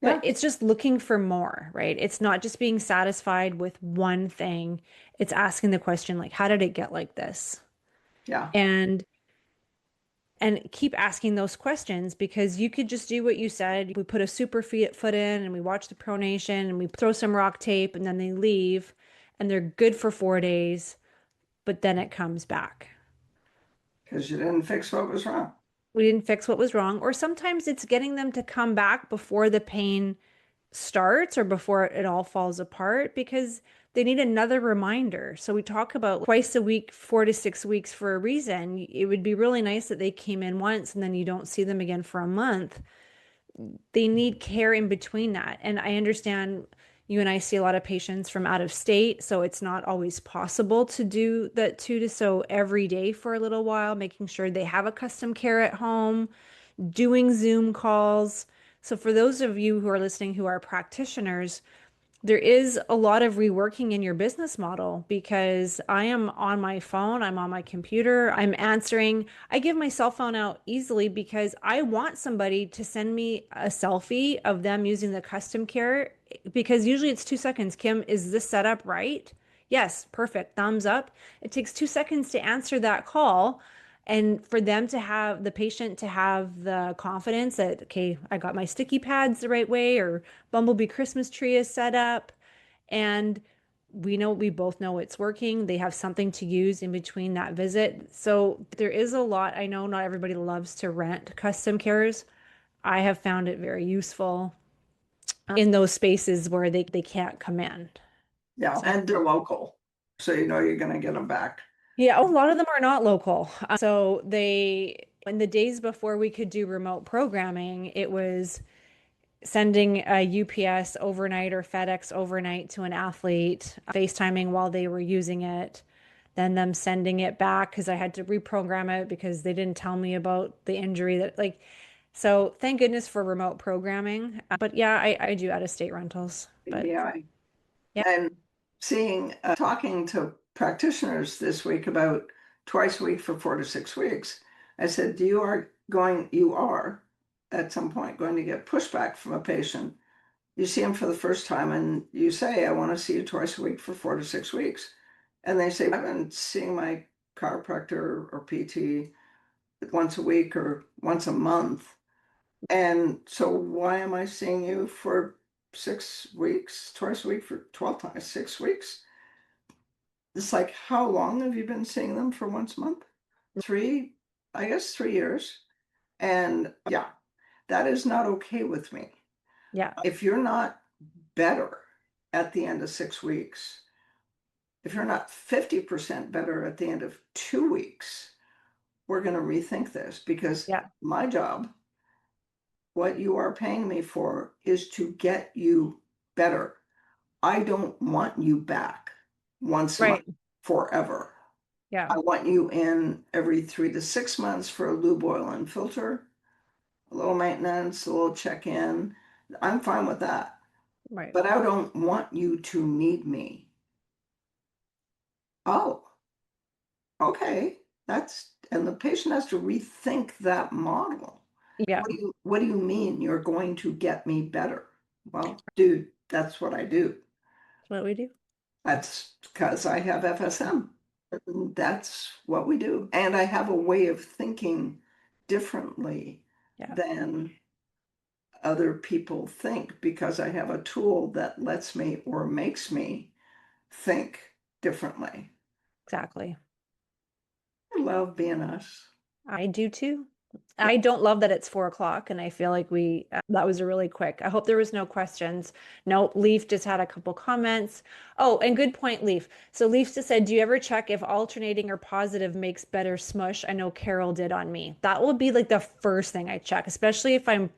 But yeah, it's just looking for more, right? It's not just being satisfied with one thing. It's asking the question, like, how did it get like this? yeah. And keep asking those questions, because you could just do what you said. We put a super foot in and we watch the pronation and we throw some rock tape and then they leave and they're good for 4 days, but then it comes back. Because you didn't fix what was wrong. We didn't fix what was wrong. Or sometimes it's getting them to come back before the pain starts or before it all falls apart, because they need another reminder. So we talk about twice a week, 4 to 6 weeks for a reason. It would be really nice that they came in once and then you don't see them again for a month. They need care in between that. And I understand you and I see a lot of patients from out of state, so it's not always possible to do that so every day for a little while, making sure they have a CustomCare at home, doing Zoom calls. So for those of you who are listening who are practitioners, there is a lot of reworking in your business model because I am on my phone, I'm on my computer, I'm answering. I give my cell phone out easily because I want somebody to send me a selfie of them using the CustomCare because usually it's 2 seconds. Kim, is this set up right? Yes, perfect. Thumbs up. It takes 2 seconds to answer that call. And for them to have the patient to have the confidence that, okay, I got my sticky pads the right way, or Bumblebee Christmas tree is set up, and we both know it's working. They have something to use in between that visit. So there is a lot. I know not everybody loves to rent custom cares. I have found it very useful in those spaces where they can't come in. Yeah, So and they're local, so you know you're going to get them back. yeah, a lot of them are not local. So in the days before we could do remote programming, it was sending a UPS overnight or FedEx overnight to an athlete, FaceTiming while they were using it, then them sending it back because I had to reprogram it because they didn't tell me about the injury that like. So thank goodness for remote programming. But yeah, I do out of state rentals. But Yeah, yeah, and talking to practitioners this week about twice a week for 4 to 6 weeks, I said, you are at some point going to get pushback from a patient. You see them for the first time and you say, I want to see you twice a week for 4 to 6 weeks. And they say, I've been seeing my chiropractor or PT once a week or once a month. And so why am I seeing you for 6 weeks, twice a week for 12 times, 6 weeks? It's like, how long have you been seeing them for once a month? I guess 3 years. And yeah, that is not okay with me. yeah, If you're not better at the end of 6 weeks, if you're not 50% better at the end of 2 weeks, we're going to rethink this because yeah, my job, what you are paying me for, is to get you better. I don't want you back once a month right. forever. Yeah, I want you in every 3 to 6 months for a lube oil and filter, a little maintenance, a little check-in. I'm fine with that. right. But I don't want you to need me. Oh, okay. And the patient has to rethink that model. Yeah, What do you mean you're going to get me better? Well, dude, that's what I do. that's what we do. That's because I have FSM. That's what we do. And I have a way of thinking differently Yeah, than other people think because I have a tool that lets me or makes me think differently. exactly. I love being us. I do too. I don't love that it's 4 o'clock, and I feel like that was really quick. I hope there was no questions. No, Leaf just had a couple comments. Oh, and good point, Leaf. So Leaf just said, do you ever check if alternating or positive makes better smush? I know Carol did on me. That will be like the first thing I check, especially if I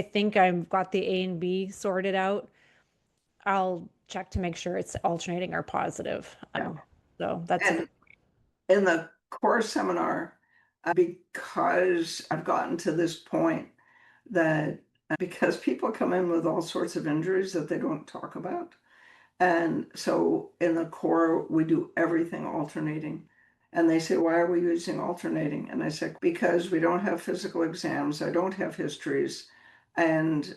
think I've got the A and B sorted out. I'll check to make sure it's alternating or positive. Yeah. So that's a good. And in the core seminar, because I've gotten to this point that because people come in with all sorts of injuries that they don't talk about. And so in the core, we do everything alternating. And they say, why are we using alternating? And I say, because we don't have physical exams, I don't have histories, and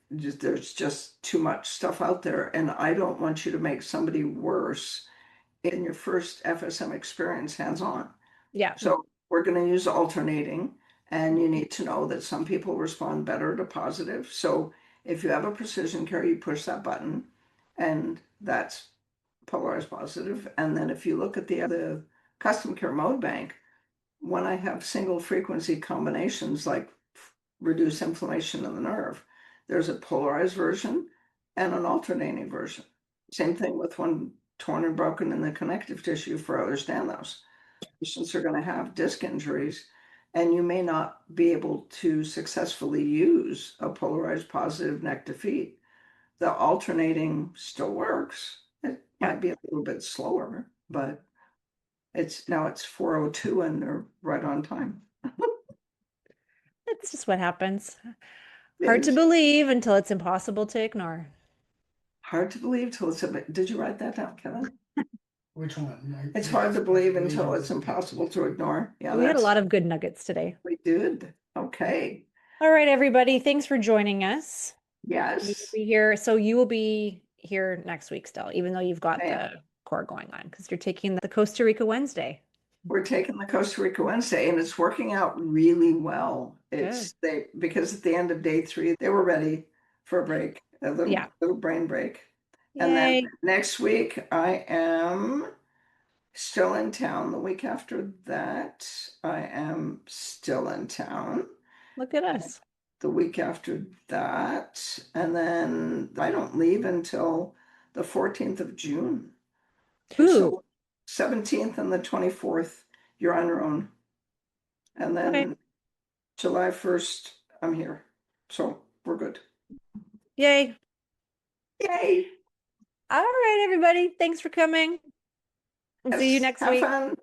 there's just too much stuff out there. And I don't want you to make somebody worse in your first FSM experience hands-on. Yeah, So we're going to use alternating, and you need to know that some people respond better to positive. So if you have a PrecisionCare, you push that button, and that's polarized positive. And then if you look at the CustomCare mode bank, when I have single frequency combinations like reduce inflammation in the nerve, there's a polarized version and an alternating version. Same thing with one torn and broken in the connective tissue for others than those. Patients are going to have disc injuries, and you may not be able to successfully use a polarized positive neck to feet. The alternating still works. It yeah. might be a little bit slower, but it's 4:02 and they're right on time. That's just what happens. It Hard to is. believe until it's impossible to ignore. Hard to believe till it's did you write that down, Kevin? Which one? It's hard to believe until it's impossible to ignore. Yeah, We had a lot of good nuggets today. we did. Okay. All right, everybody. Thanks for joining us. Yes. You'll be here. So you will be here next week still, even though you've got Yeah. the core going on, because you're taking the Costa Rica Wednesday. We're taking the Costa Rica Wednesday, and it's working out really well. Because at the end of day 3, they were ready for a break, a little brain break. And Yay. then next week, I am still in town. The week after that, I am still in town. Look at us. The week after that, and then I don't leave until the 14th of June. Ooh. So 17th and the 24th, you're on your own. And then July 1st, I'm here. So we're good. Yay. Yay. All right, everybody. Thanks for coming. We'll see you next Have week. fun.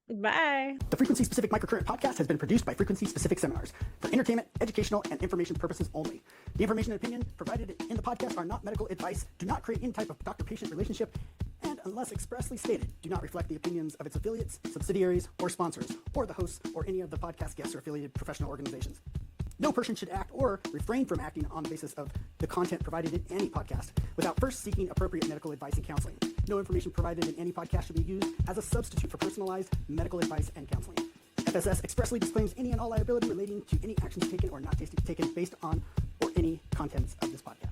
Bye. The Frequency Specific Microcurrent podcast has been produced by Frequency Specific Seminars for entertainment, educational, and information purposes only. The information and opinion provided in the podcast are not medical advice, do not create any type of doctor-patient relationship, and unless expressly stated, do not reflect the opinions of its affiliates, subsidiaries, or sponsors, or the hosts, or any of the podcast guests or affiliated professional organizations. No person should act or refrain from acting on the basis of the content provided in any podcast without first seeking appropriate medical advice and counseling. No information provided in any podcast should be used as a substitute for personalized medical advice and counseling. FSS expressly disclaims any and all liability relating to any actions taken or not taken based on or any contents of this podcast.